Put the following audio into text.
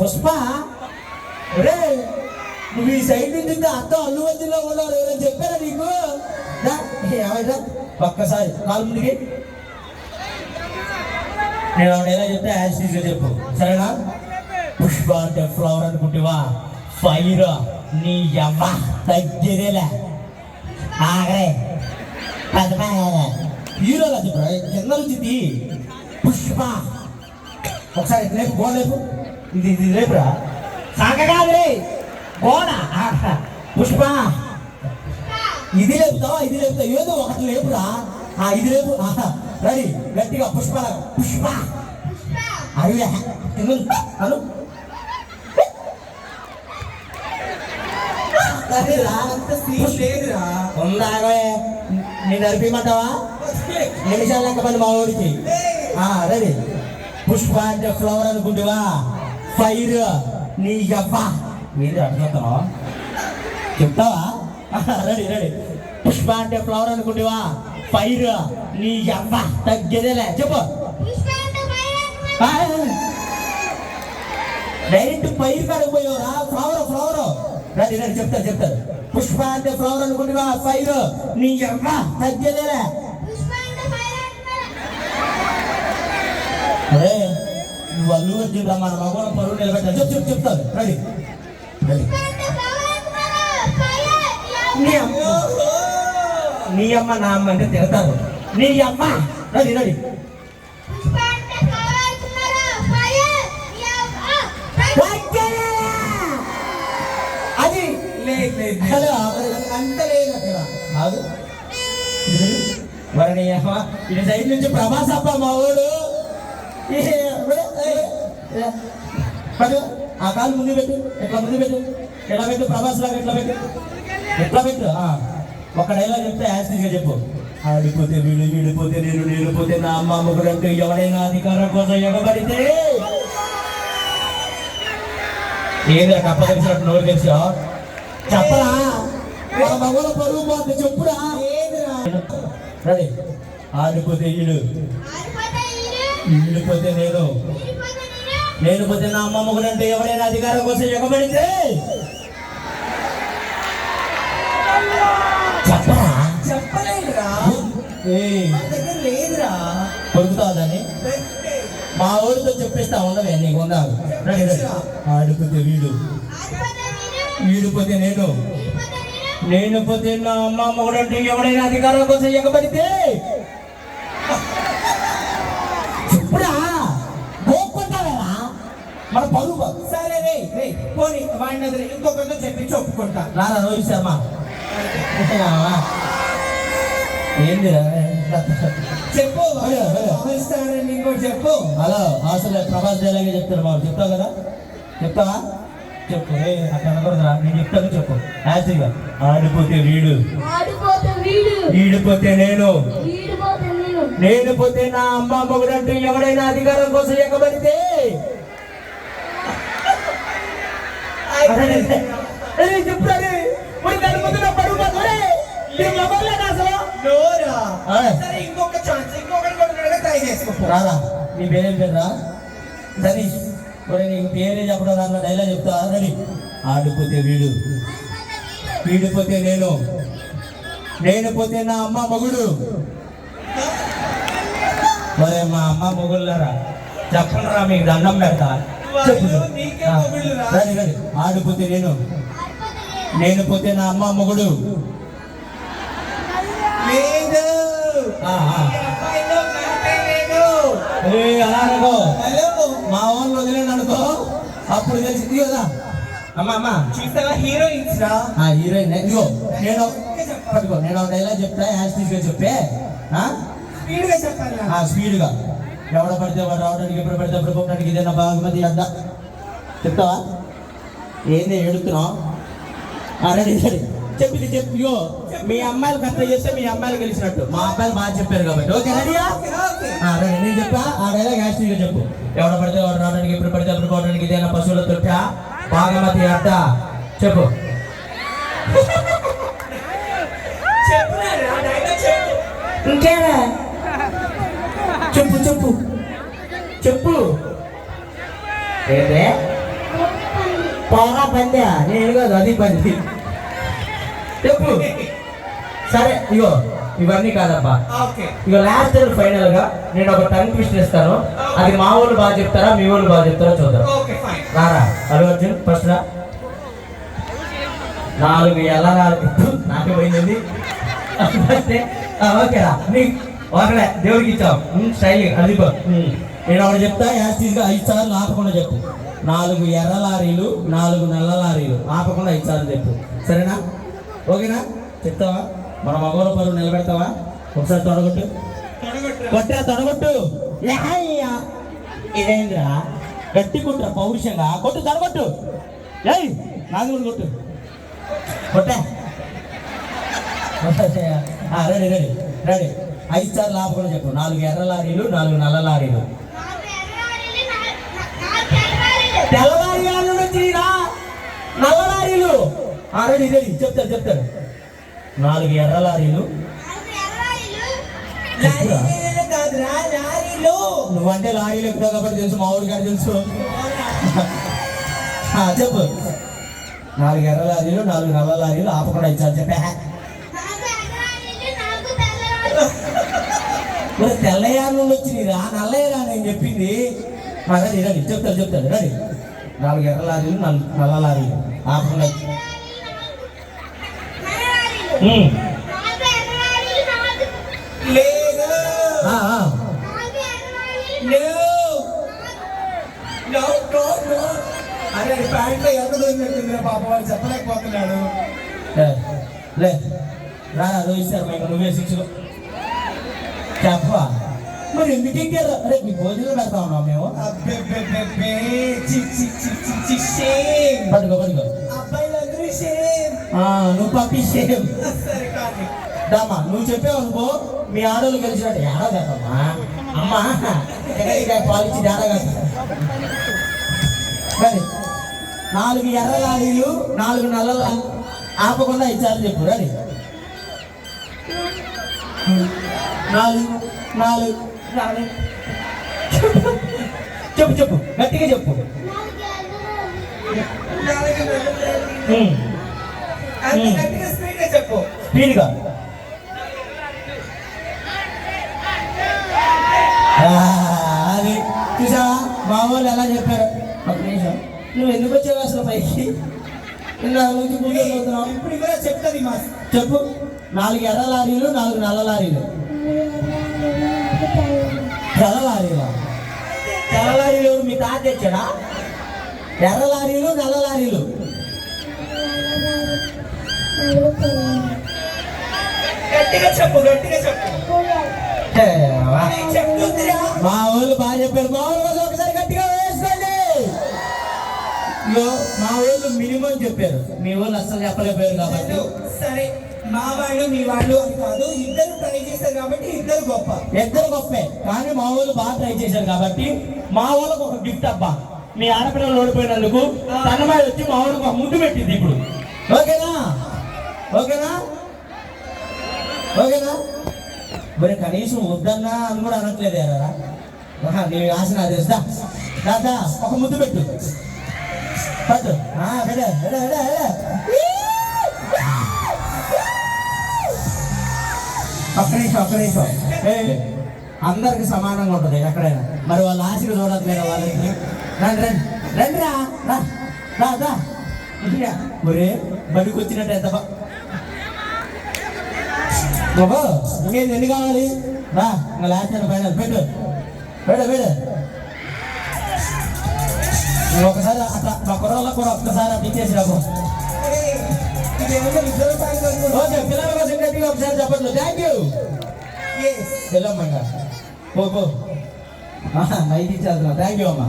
పుష్ప రే నువ్వు ఈ సైడ్ నుంచి అర్థం అల్లు వచ్చిలో ఉన్నావు ఎవరైనా చెప్పారా నీకు ఏమైనా ఒక్కసారి కాలు ముందుకి నేను ఎలా చెప్తే యాజ్ చెప్పు సరేనా పుష్ప అంటే ఫ్లవర్ అనుకుంటేవా ఫైర్ నీ యవ్వ తగ్గేదేలే ఆగరే పెద్ద హీరోలా చెప్పు కింద నుంచి పుష్ప ఒకసారి రేపు గోడ లేపు ఇది రేపురా సాగగాదే గోడ పుష్ప ఇది లేపుతావా ఏదో ఒకటి లేపురా ఇది లేపు రెడీ గట్టిగా పుష్ప అడిగా అను ఉందాగా నేను నడిపిమంటావా నిమిషాలు లెక్క పని మా ఊరికి రెడీ పుష్ప అంటే ఫ్లవర్ అనుకుంటువా ఫైర్ నీ యవ్వ ఏంటి అడుగుతావా చెప్తావా రెడీ పుష్ప అంటే ఫ్లవర్ అనుకుంటువా ఫైర్ నీ యవ్వ తగ్గేదేలే చెప్పు డైరెక్ట్ పైరు కడకపోయావురా ఫ్లవర్ రెడీ చెప్తారు పుష్ప అంటే ఫ్లవర్ అనుకుంటువా ఫైర్ నీ యవ్వ తగ్గేదేలే అరే నువ్వు అల్లు వచ్చిన మన మగవాళ్ళ పరువు నిలబెట్టా చెప్తాను రెడీ నీ అమ్మ నా అమ్మ అంటే తిడతారు నీ అమ్మ రెడీ అది అంత లేదు అక్కడ మరి ఇది సైడ్ నుంచి ప్రభాస్ అప్ప మా వాడు ఆ కాలు ముందు పెట్టు ఎట్లా పెట్టు ప్రభాస్ లాగా ఎట్లా పెట్టు ఒక డైలాగ్ చెప్తే యాస్టీగా చెప్పు ఆడిపోతే వీడిపోతే నేను నా అమ్మ ముగ్గురంటే ఎవరైనా అధికారం కోసం ఎగబడితే ఏదో కప్ప తెలిసినట్టు నోరు తెలిసా చెప్పరా మగల పరువు పోతే చెప్పురా రెడీ ఆడిపోతే ఈడిపోతే నేను పోతే నా అమ్మ మొగుడంటే ఎవరైనా అధికారం కోసం ఎగబడితే చెప్పలేదురా లేదురా కొడుకుతాదని మా ఊరితో చెప్పిస్తా ఉండవే నీకు ఉన్నావు ఆడిపోతే వీడిపోతే నేను పోతే నా అమ్మ మొగుడంటే ఎవరైనా అధికారం కోసం ఎగబడితే చెప్పురా మన పరువు సరే రే పోనీ వాడిని ఇంకొకరితో చెప్పించి ఒప్పుకుంటా రారా రోహిత్ శర్మ ఏంది చెప్పు ఇంకోటి చెప్పు హలో అసలు ప్రభాస్ డైలాగే చెప్తారు బాబు చెప్తావు కదా చెప్తావా చెప్పు అట్లా అనకూడదురా నేను చెప్తాను చెప్పు యాక్చువల్గా ఆడిపోతే వీడిపోతే నేను పోతే నా అమ్మ మొగుడంటూ ఎవరైనా అధికారం కోసం ఎక్కబడితే చెప్తాను ఇంకొక ఛాన్స్ ఇంకొకటి ట్రై చేసుకో రారా నీ పేరేం పేరురా సనీష్ నీకు పేరే చెప్పడం దాంట్లో డైలాగ్ చెప్తా రెడీ ఆడిపోతే వీడిపోతే నేను పోతే నా అమ్మ మొగుడు మరి మా అమ్మ మొగుళ్ళరా చెప్పండిరా మీకు దండం పెడతా రెడీ ఆడిపోతే నేను పోతే నా అమ్మ మొగుడు అలా అనుకో మా వాళ్ళు వదిలేను అనుకో అప్పుడు తెలిసింది కదా అమ్మా చూస్తావా హీరోయిన్స్ రా హీరోయిన్ ఇదిగో నేను డైలాగ్ చెప్తా యాస్టీగా చెప్పే స్పీడ్గా చెప్పాలి స్పీడ్గా ఎవడ పడితే వాడు రావడానికి ఎప్పుడు పడితే అప్పుడు పోవడానికి ఇదేనా బాగుమతి అడ్డా చెప్తావా ఏంది ఎడుతున్నావు రెడీ చెప్పు ఇగో మీ అమ్మాయిలు కరెక్ట్ చేస్తే మీ అమ్మాయిలు గెలిచినట్టు మా అబ్బాయిలు బాగా చెప్పారు కాబట్టి ఓకే రెడీయా నేను చెప్పా ఆ డైలాగ్ యాస్టీగా చెప్పు ఎవడ పడితే వాడు రావడానికి ఎప్పుడు పడితే అప్పుడు పోవడానికి ఇదేనా పశువుల తొట్టా బాగమతి అడ్డా చెప్పు ఇంకేనా చెప్పు ఏంటే పోరా పంది నేను కాదు అది పంది చెప్పు సరే ఇగో ఇవన్నీ కాదబ్బా ఓకే ఇక లాస్ట్ అండ్ ఫైనల్ గా నేను ఒక టంగ్ ట్విస్ట్ ఇస్తాను అది మా వాళ్ళు బాగా చెప్తారా మీ వాళ్ళు బాగా చెప్తారా చూద్దాం ఓకే ఫైన్ రారా అల్లు అర్జున్ ఫస్ట్ రా 4 ఎలా నాకు పోయింది ఓకేరా నీకు ఒకడే దేవుడికి ఇచ్చావు స్టైల్ అది నేను ఒకటి చెప్తా యాస్టీస్గా 5 సార్లు ఆపకుండా చెప్పు 4 ఎర్ర లారీలు 4 నల్ల లారీలు ఆపకుండా 5 సార్లు చెప్పు సరేనా ఓకేనా చెప్తావా మన మగోళ్ళ పరువు నిలబెడతావా ఒకసారి తొడగొట్టు కొట్టా తొడగొట్టు ఇదేంద్రా గట్టి కుట్రా పౌరుషంగా కొట్టు తొడగొట్టు ఏయ్ నాది కూడా కొట్టు కొట్టా రెడీ రెడీ రెడీ 5 సార్లు ఆపకుండా చెప్పు 4 ఎర్ర లారీలు 4 నల్ల లారీలు తెల్లవారి వచ్చిరా నల్ల లారీలు రెడీ రెడీ చెప్తాడు 4 ఎర్ర లారీలు నువ్వంటే లారీలు ఎక్కువ కాబట్టి తెలుసు మా ఊరి గారు తెలుసు చెప్పు 4 ఎర్ర లారీలు 4 నల్ల లారీలు ఆపకుండా ఇచ్చారు చెప్పా తెల్లయ్య నుండి వచ్చిందిరా నల్లయ్యరా నేను చెప్పింది రెడీ రెడీ చెప్తాడు రెడీ 4 ఎర్ర లారీలు 4 నల్ల లారీలు ఆపకుండా లేదు అరే ప్యాంట్లో ఎంత దొరికినట్టుంది పాప వాడు చెప్పలేకపోతున్నాడు లే రా రోహిత్ శర్మ ఇంకా నువ్వే 6 చెప్పా మరి ఎందుకు ఎక్కారు అరే మీ భోజనం పెడతా ఉన్నాం మేము పట్టుకో అబ్బాయిలందరూ సేమ్ నువ్వు పంపి సేమ్ సరే కానీ దామా నువ్వు చెప్పావు అనుకో మీ ఆడోళ్ళు కలిసినట్టు ఏడా కదమ్మా అమ్మా పాలిచ్చి డాడా కదా 4 ఎర్ర లారీలు 4 నల్ల ఆపకుండా ఇచ్చారు చెప్పు రెడీ 4 చెప్పు గట్టిగా చెప్పు చెప్పు స్పీడ్గా అది చూసావా మా వాళ్ళు ఎలా చెప్పారు ఒక నిమిషం నువ్వు ఎందుకు వచ్చావు అసలు పైకి ఇప్పుడు కూడా చెప్తుంది మా చెప్పు 4 ఎర్ర లారీలు 4 నల్ల లారీలు తెల్ల లారీలు తెల్ల లారీలు మీ తాత తెచ్చాడా ఎర్ర లారీలు నల్ల లారీలు గట్టిగా చెప్పు మా వాళ్ళు బాగా చెప్పారు మా వాళ్ళు ఒకసారి గట్టిగా వేసుకోండి మా వాళ్ళు మినిమం చెప్పారు మీ వాళ్ళు అస్సలు చెప్పలేకపోయారు కాబట్టి సరే మా వాళ్ళు మీ వాళ్ళు అని కాదు ఇద్దరు ట్రై చేశారు కాబట్టి ఇద్దరు గొప్పే కానీ మా వాళ్ళు బాగా ట్రై చేశారు కాబట్టి మా వాళ్ళకు ఒక గిఫ్ట్ అబ్బా మీ ఆడపిల్లలు ఓడిపోయినందుకు తనమాయి వచ్చి మా వాళ్ళకి ఒక ముద్దు పెట్టింది ఇప్పుడు ఓకేనా మరి కనీసం వద్దన్నా అని కూడా అనట్లేదు ఎరా నీ ఆశ నా తెలుసా దాదా ఒక ముద్దు పెట్టు పట్టు ఒక్క నిమిషం అందరికి సమానంగా ఉంటుంది ఎక్కడైనా మరి వాళ్ళ ఆశలు చూడట్లేదు వాళ్ళకి రండి రా ఒరే బడికి వచ్చినట్టు ఎంత బాబా ఇంకేది ఎన్ని కావాలి రా ఇంకా లాస్ట్ ఫైనల్ పెట్టు ఒకసారి అట్లా మా కుర్రలకు కూడా ఒక్కసారి అట్లా ఇచ్చేసి రాబో ఓకే పిల్లల కోసం గట్టిగా ఒకసారి చెప్పట్లు థ్యాంక్ యూ వెళ్ళమ్మా పో నైట్ ఇచ్చేస్తున్నా థ్యాంక్ యూ అమ్మా